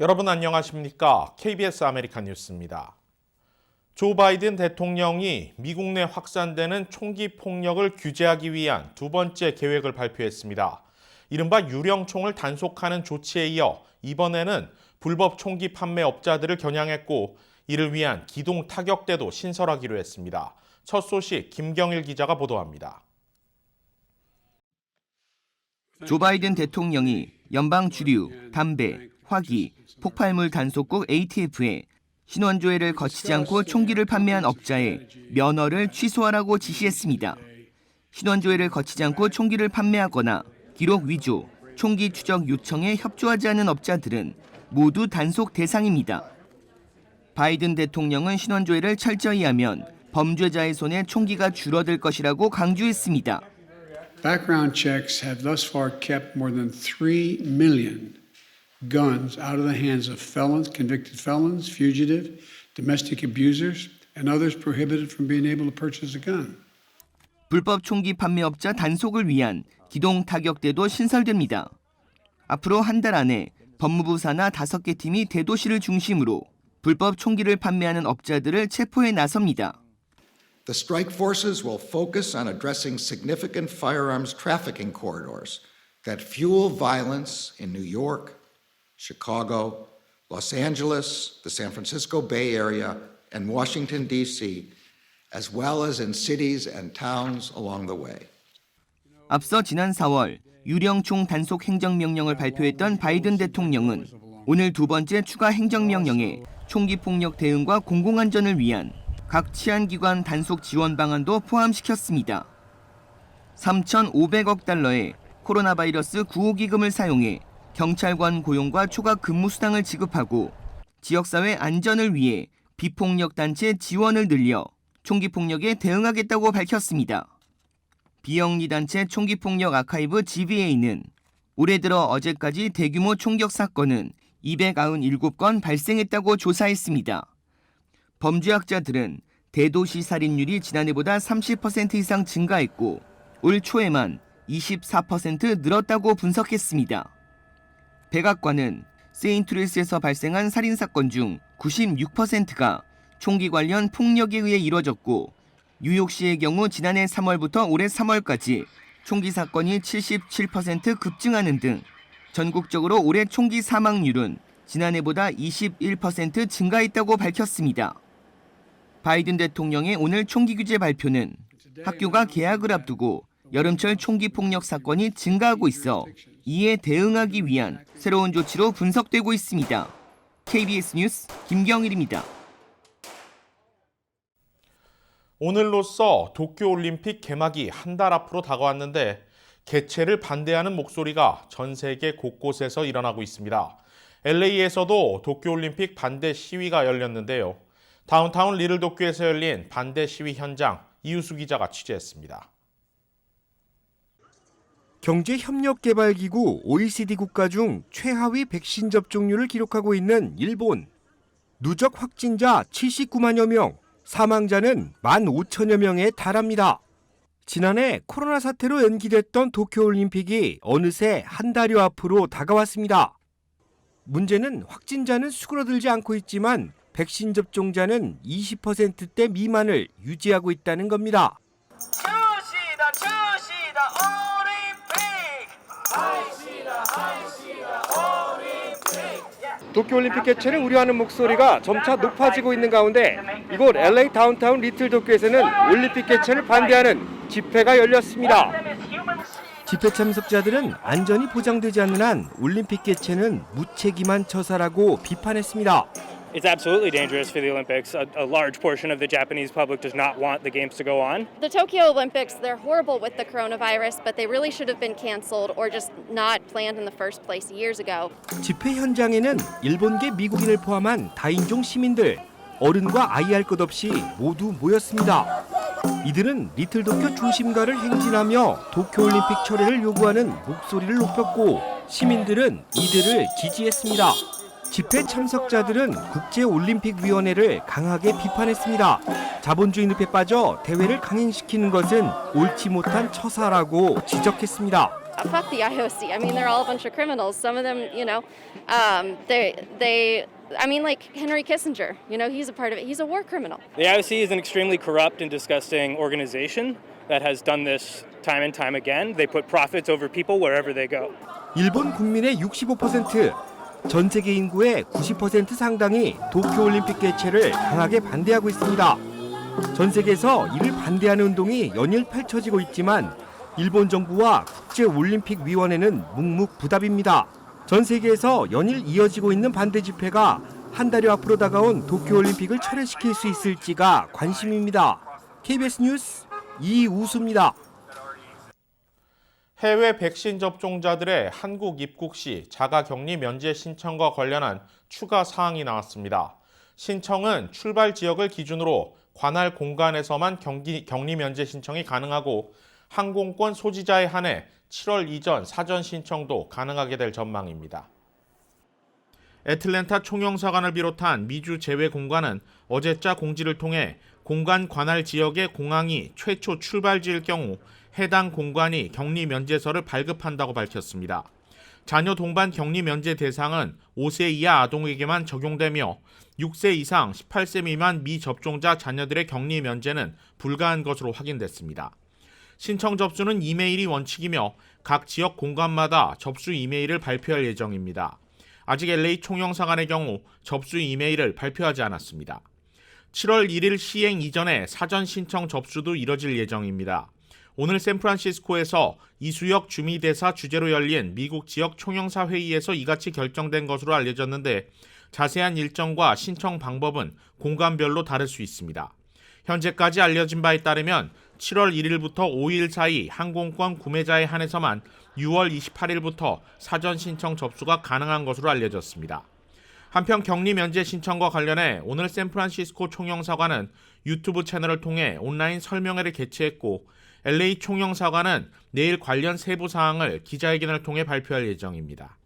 여러분 안녕하십니까? KBS 아메리칸 뉴스입니다. 조 바이든 대통령이 미국 내 확산되는 총기 폭력을 규제하기 위한 두 번째 계획을 발표했습니다. 이른바 유령총을 단속하는 조치에 이어 이번에는 불법 총기 판매업자들을 겨냥했고 이를 위한 기동 타격대도 신설하기로 했습니다. 첫 소식 김경일 기자가 보도합니다. 조 바이든 대통령이 연방 주류, 담배, 화기, 폭발물 단속국 ATF에 신원조회를 거치지 않고 총기를 판매한 업자의 면허를 취소하라고 지시했습니다. 신원조회를 거치지 않고 총기를 판매하거나 기록 위조, 총기 추적 요청에 협조하지 않은 업자들은 모두 단속 대상입니다. 바이든 대통령은 신원조회를 철저히 하면 범죄자의 손에 총기가 줄어들 것이라고 강조했습니다. Background checks have thus far kept more than 3 million guns out of the hands of felons, convicted felons, fugitive, domestic abusers, and others prohibited from being able to purchase a gun. 불법 총기 판매업자 단속을 위한 기동 타격대도 신설됩니다. 앞으로 한 달 안에 법무부 산하 5개 팀이 대도시를 중심으로 불법 총기를 판매하는 업자들을 체포해 나섭니다. The strike forces will focus on addressing significant firearms trafficking corridors that fuel violence in New York, Chicago, Los Angeles, the San Francisco Bay Area, and Washington, D.C., as well as in cities and towns along the way. 앞서 지난 4월 유령총 단속 행정명령을 발표했던 바이든 대통령은 오늘 두 번째 추가 행정명령에 총기 폭력 대응과 공공안전을 위한 각 치안기관 단속 지원 방안도 포함시켰습니다. 3,500억 달러의 코로나 바이러스 구호기금을 사용해 경찰관 고용과 초과 근무 수당을 지급하고 지역사회 안전을 위해 비폭력 단체 지원을 늘려 총기 폭력에 대응하겠다고 밝혔습니다. 비영리 단체 총기폭력 아카이브 GBA는 올해 들어 어제까지 대규모 총격 사건은 297건 발생했다고 조사했습니다. 범죄학자들은 대도시 살인율이 지난해보다 30% 이상 증가했고 올 초에만 24% 늘었다고 분석했습니다. 백악관은 세인트루이스에서 발생한 살인사건 중 96%가 총기 관련 폭력에 의해 이뤄졌고 뉴욕시의 경우 지난해 3월부터 올해 3월까지 총기 사건이 77% 급증하는 등 전국적으로 올해 총기 사망률은 지난해보다 21% 증가했다고 밝혔습니다. 바이든 대통령의 오늘 총기 규제 발표는 학교가 개학을 앞두고 여름철 총기 폭력 사건이 증가하고 있어 이에 대응하기 위한 새로운 조치로 분석되고 있습니다. KBS 뉴스 김경일입니다. 오늘로써 도쿄올림픽 개막이 한 달 앞으로 다가왔는데 개최를 반대하는 목소리가 전 세계 곳곳에서 일어나고 있습니다. LA에서도 도쿄올림픽 반대 시위가 열렸는데요. 다운타운 리틀도쿄에서 열린 반대 시위 현장 이우수 기자가 취재했습니다. 경제협력개발기구 OECD 국가 중 최하위 백신 접종률을 기록하고 있는 일본. 누적 확진자 79만여 명, 사망자는 15,000여 명에 달합니다. 지난해 코로나 사태로 연기됐던 도쿄올림픽이 어느새 한 달여 앞으로 다가왔습니다. 문제는 확진자는 수그러들지 않고 있지만 백신 접종자는 20%대 미만을 유지하고 있다는 겁니다. 도쿄올림픽 개최를 우려하는 목소리가 점차 높아지고 있는 가운데 이곳 LA 다운타운 리틀도쿄에서는 올림픽 개최를 반대하는 집회가 열렸습니다. 집회 참석자들은 안전이 보장되지 않는 한 올림픽 개최는 무책임한 처사라고 비판했습니다. It's absolutely dangerous for the Olympics. A large portion of the Japanese public does not want the games to go on. The Tokyo Olympics, they're horrible with the coronavirus, but they really should have been canceled or just not planned in the first place years ago. 집회 현장에는 일본계 미국인을 포함한 다인종 시민들, 어른과 아이 할 것 없이 모두 모였습니다. 이들은 리틀도쿄 중심가를 행진하며 도쿄올림픽 철회를 요구하는 목소리를 높였고 시민들은 이들을 지지했습니다. 집회 참석자들은 국제올림픽위원회를 강하게 비판했습니다. 자본주의 늪에 빠져 대회를 강행시키는 것은 옳지 못한 처사라고 지적했습니다. fuck the IOC. I mean, they're all a bunch of criminals. Some of them, I mean, like Henry Kissinger, he's a part of it. He's a war criminal. The IOC is an extremely corrupt and disgusting organization that has done this time and time again. They put profits over people wherever they go. 일본 국민의 65%, 전 세계 인구의 90% 상당이 도쿄올림픽 개최를 강하게 반대하고 있습니다. 전 세계에서 이를 반대하는 운동이 연일 펼쳐지고 있지만 일본 정부와 국제올림픽위원회는 묵묵부답입니다. 전 세계에서 연일 이어지고 있는 반대 집회가 한 달여 앞으로 다가온 도쿄올림픽을 철회시킬 수 있을지가 관심입니다. KBS 뉴스 이우수입니다. 해외 백신 접종자들의 한국 입국 시 자가격리 면제 신청과 관련한 추가 사항이 나왔습니다. 신청은 출발 지역을 기준으로 관할 공간에서만 격리 면제 신청이 가능하고 항공권 소지자에 한해 7월 이전 사전 신청도 가능하게 될 전망입니다. 애틀랜타 총영사관을 비롯한 미주 제외 공관은 어제자 공지를 통해 공관 관할 지역의 공항이 최초 출발지일 경우 해당 공관이 격리 면제서를 발급한다고 밝혔습니다. 자녀 동반 격리 면제 대상은 5세 이하 아동에게만 적용되며 6세 이상 18세 미만 미접종자 자녀들의 격리 면제는 불가한 것으로 확인됐습니다. 신청 접수는 이메일이 원칙이며 각 지역 공관마다 접수 이메일을 발표할 예정입니다. 아직 LA 총영사관의 경우 접수 이메일을 발표하지 않았습니다. 7월 1일 시행 이전에 사전 신청 접수도 이뤄질 예정입니다. 오늘 샌프란시스코에서 이수혁 주미대사 주재로 열린 미국 지역 총영사 회의에서 이같이 결정된 것으로 알려졌는데 자세한 일정과 신청 방법은 공간별로 다를 수 있습니다. 현재까지 알려진 바에 따르면 7월 1일부터 5일 사이 항공권 구매자에 한해서만 6월 28일부터 사전 신청 접수가 가능한 것으로 알려졌습니다. 한편 격리 면제 신청과 관련해 오늘 샌프란시스코 총영사관은 유튜브 채널을 통해 온라인 설명회를 개최했고 LA 총영사관은 내일 관련 세부 사항을 기자회견을 통해 발표할 예정입니다.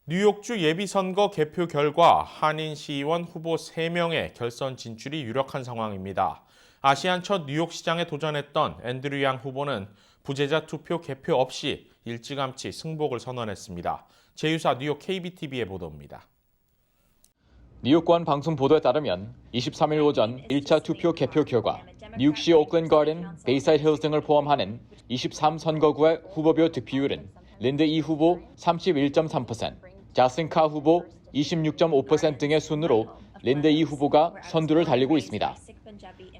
뉴욕주 예비선거 개표 결과 한인 시의원 후보 3명의 결선 진출이 유력한 상황입니다. 아시안 첫 뉴욕시장에 도전했던 앤드류 양 후보는 부재자 투표 개표 없이 일찌감치 승복을 선언했습니다. 제유사 뉴욕 KBTV의 보도입니다. 뉴욕권 방송 보도에 따르면 23일 오전 1차 투표 개표 결과 뉴욕시 오클랜드 가든, 베이사이드 힐즈 등을 포함하는 23선거구의 후보별 득표율은 린드 이 후보 31.3%, 자슨 카 후보 26.5% 등의 순으로 린드 이 후보가 선두를 달리고 있습니다.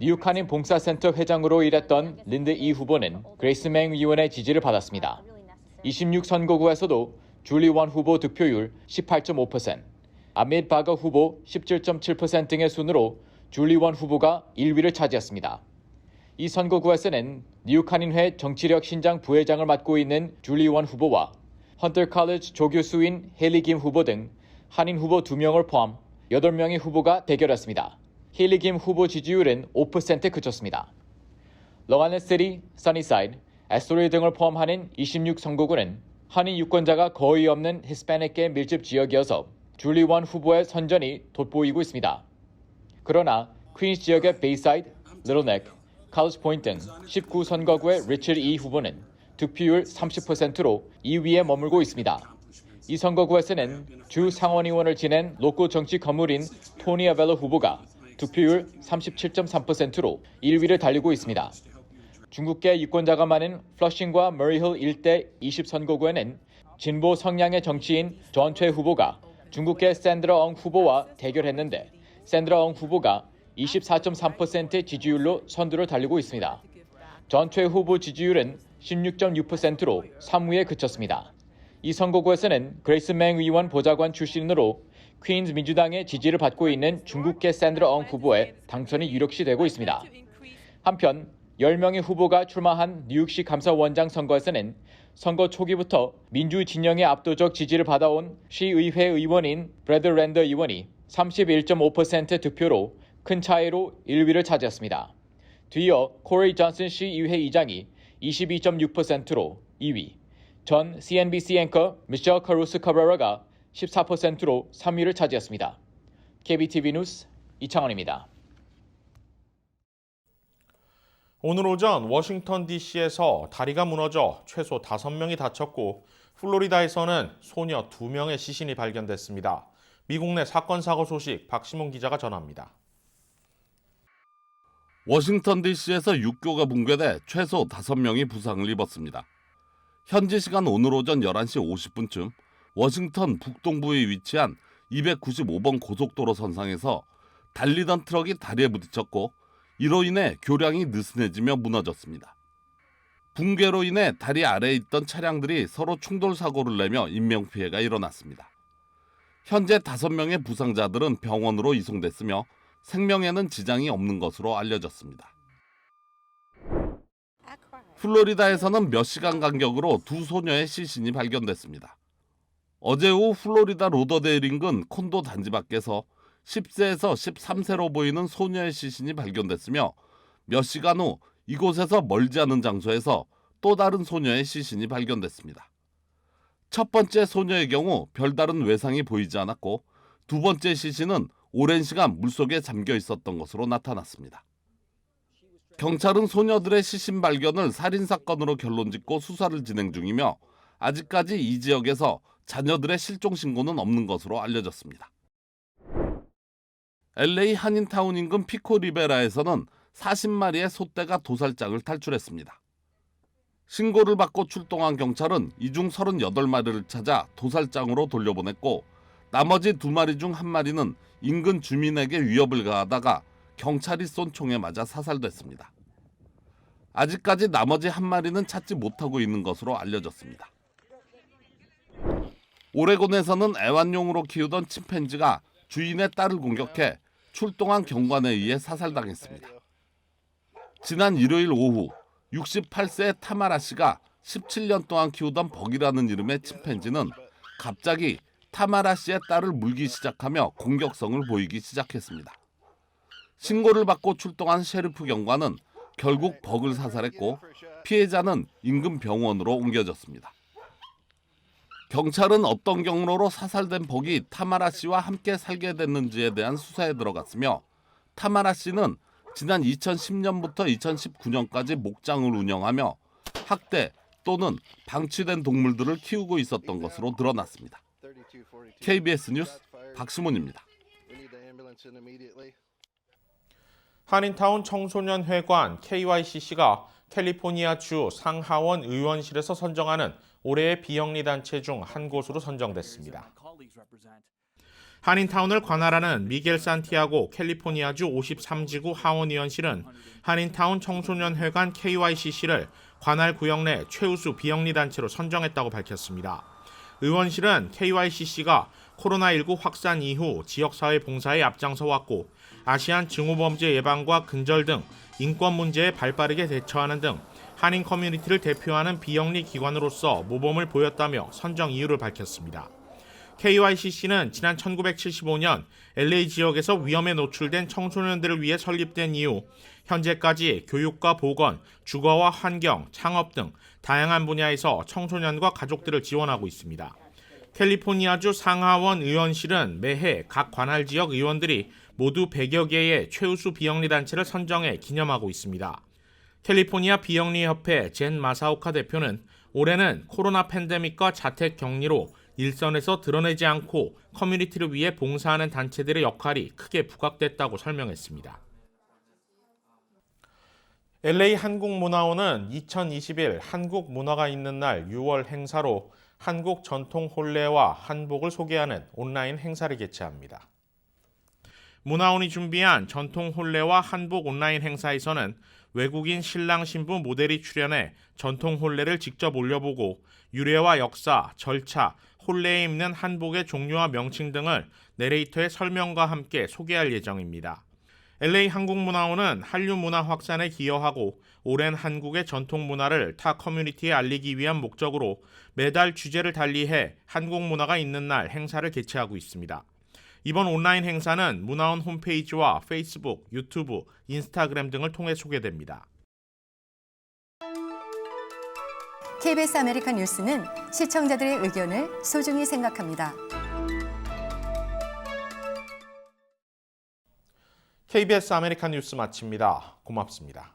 뉴욕 한인 봉사센터 회장으로 일했던 린드 이 후보는 그레이스 맹 의원의 지지를 받았습니다. 26선거구에서도 줄리 원 후보 득표율 18.5%, 아밋 바거 후보 17.7% 등의 순으로 줄리 원 후보가 1위를 차지했습니다. 이 선거구에서는 뉴욕 한인회 정치력 신장 부회장을 맡고 있는 줄리 원 후보와 헌터 칼리지 조교수인 헤일리 김 후보 등 한인 후보 2명을 포함 8명의 후보가 대결했습니다. 헤일리 김 후보 지지율은 5%에 그쳤습니다. 롱아일랜드, 써니사이드, 에스토리 등을 포함하는 26선거구는 한인 유권자가 거의 없는 히스패닉계 밀집 지역이어서 줄리 원 후보의 선전이 돋보이고 있습니다. 그러나 퀸스 지역의 베이사이드, 리틀넥, 칼리지 포인트 등 19선거구의 리처드 이 후보는 득표율 30%로 2위에 머물고 있습니다. 이 선거구에서는 주 상원의원을 지낸 로코 정치 거물인 토니 아벨로 후보가 득표율 37.3%로 1위를 달리고 있습니다. 중국계 유권자가 많은 플러싱과 머리힐 일대 20선거구에는 진보 성향의 정치인 존 최 후보가 중국계 샌드라 엉 후보와 대결했는데 샌드라 엉 후보가 24.3%의 지지율로 선두를 달리고 있습니다. 존 최 후보 지지율은 16.6%로 3위에 그쳤습니다. 이 선거구에서는 그레이스 맹 의원 보좌관 출신으로 퀸즈 민주당의 지지를 받고 있는 중국계 샌드라 엉 후보의 당선이 유력시되고 있습니다. 한편 10명의 후보가 출마한 뉴욕시 감사원장 선거에서는 선거 초기부터 민주 진영의 압도적 지지를 받아온 시의회 의원인 브래드 랜더 의원이 31.5% 득표로 큰 차이로 1위를 차지했습니다. 뒤이어 코리 존슨 시의회 의장이 22.6%로 2위, 전 CNBC 앵커 미셸 카루스 카브레라가 14%로 3위를 차지했습니다. KBTV 뉴스 이창원입니다. 오늘 오전 워싱턴 DC에서 다리가 무너져 최소 5명이 다쳤고 플로리다에서는 소녀 2명의 시신이 발견됐습니다. 미국 내 사건 사고 소식 박시문 기자가 전합니다. 워싱턴 DC에서 육교가 붕괴돼 최소 5명이 부상을 입었습니다. 현지 시간 오늘 오전 11시 50분쯤 워싱턴 북동부에 위치한 295번 고속도로 선상에서 달리던 트럭이 다리에 부딪혔고 이로 인해 교량이 느슨해지며 무너졌습니다. 붕괴로 인해 다리 아래에 있던 차량들이 서로 충돌 사고를 내며 인명피해가 일어났습니다. 현재 5명의 부상자들은 병원으로 이송됐으며 생명에는 지장이 없는 것으로 알려졌습니다. 플로리다에서는 몇 시간 간격으로 2 소녀의 시신이 발견됐습니다. 어제 오후 플로리다 로더데일 인근 콘도 단지 밖에서 10세에서 13세로 보이는 소녀의 시신이 발견됐으며 몇 시간 후 이곳에서 멀지 않은 장소에서 또 다른 소녀의 시신이 발견됐습니다. 첫 번째 소녀의 경우 별다른 외상이 보이지 않았고 두 번째 시신은 오랜 시간 물속에 잠겨 있었던 것으로 나타났습니다. 경찰은 소녀들의 시신 발견을 살인사건으로 결론짓고 수사를 진행 중이며 아직까지 이 지역에서 자녀들의 실종 신고는 없는 것으로 알려졌습니다. LA 한인타운 인근 피코리베라에서는 40마리의 소떼가 도살장을 탈출했습니다. 신고를 받고 출동한 경찰은 이 중 38마리를 찾아 도살장으로 돌려보냈고 나머지 2마리 중 1마리는 인근 주민에게 위협을 가하다가 경찰이 쏜 총에 맞아 사살됐습니다. 아직까지 나머지 1마리는 찾지 못하고 있는 것으로 알려졌습니다. 오레곤에서는 애완용으로 키우던 침팬지가 주인의 딸을 공격해 출동한 경관에 의해 사살당했습니다. 지난 일요일 오후 68세의 타마라 씨가 17년 동안 키우던 벅이라는 이름의 침팬지는 갑자기 타마라 씨의 딸을 물기 시작하며 공격성을 보이기 시작했습니다. 신고를 받고 출동한 셰리프 경관은 결국 벅을 사살했고 피해자는 인근 병원으로 옮겨졌습니다. 경찰은 어떤 경로로 사살된 벅이 타마라 씨와 함께 살게 됐는지에 대한 수사에 들어갔으며 타마라 씨는 지난 2010년부터 2019년까지 목장을 운영하며 학대 또는 방치된 동물들을 키우고 있었던 것으로 드러났습니다. KBS 뉴스 박시문입니다. 한인타운 청소년회관 KYCC가 캘리포니아주 상하원 의원실에서 선정하는 올해의 비영리 단체 중 한 곳으로 선정됐습니다. 한인타운을 관할하는 미겔 산티아고 캘리포니아주 53지구 하원의원실은 한인타운 청소년회관 KYCC를 관할 구역 내 최우수 비영리 단체로 선정했다고 밝혔습니다. 의원실은 KYCC가 코로나19 확산 이후 지역사회 봉사에 앞장서 왔고 아시안 증오범죄 예방과 근절 등 인권 문제에 발빠르게 대처하는 등 한인 커뮤니티를 대표하는 비영리 기관으로서 모범을 보였다며 선정 이유를 밝혔습니다. KYCC는 지난 1975년 LA 지역에서 위험에 노출된 청소년들을 위해 설립된 이후 현재까지 교육과 보건, 주거와 환경, 창업 등 다양한 분야에서 청소년과 가족들을 지원하고 있습니다. 캘리포니아주 상하원 의원실은 매해 각 관할 지역 의원들이 모두 100여 개의 최우수 비영리 단체를 선정해 기념하고 있습니다. 캘리포니아 비영리협회 젠 마사오카 대표는 올해는 코로나 팬데믹과 자택 격리로 일선에서 드러내지 않고 커뮤니티를 위해 봉사하는 단체들의 역할이 크게 부각됐다고 설명했습니다. LA 한국문화원은 2021 한국 문화가 있는 날 6월 행사로 한국 전통 혼례와 한복을 소개하는 온라인 행사를 개최합니다. 문화원이 준비한 전통 혼례와 한복 온라인 행사에서는 외국인 신랑 신부 모델이 출연해 전통 혼례를 직접 올려보고 유래와 역사, 절차, 혼례에 입는 한복의 종류와 명칭 등을 내레이터의 설명과 함께 소개할 예정입니다. LA 한국문화원은 한류 문화 확산에 기여하고 오랜 한국의 전통 문화를 타 커뮤니티에 알리기 위한 목적으로 매달 주제를 달리해 한국 문화가 있는 날 행사를 개최하고 있습니다. 이번 온라인 행사는 문화원 홈페이지와 페이스북, 유튜브, 인스타그램 등을 통해 소개됩니다. KBS 아메리칸 뉴스는 시청자들의 의견을 소중히 생각합니다. KBS 아메리칸 뉴스 마칩니다. 고맙습니다.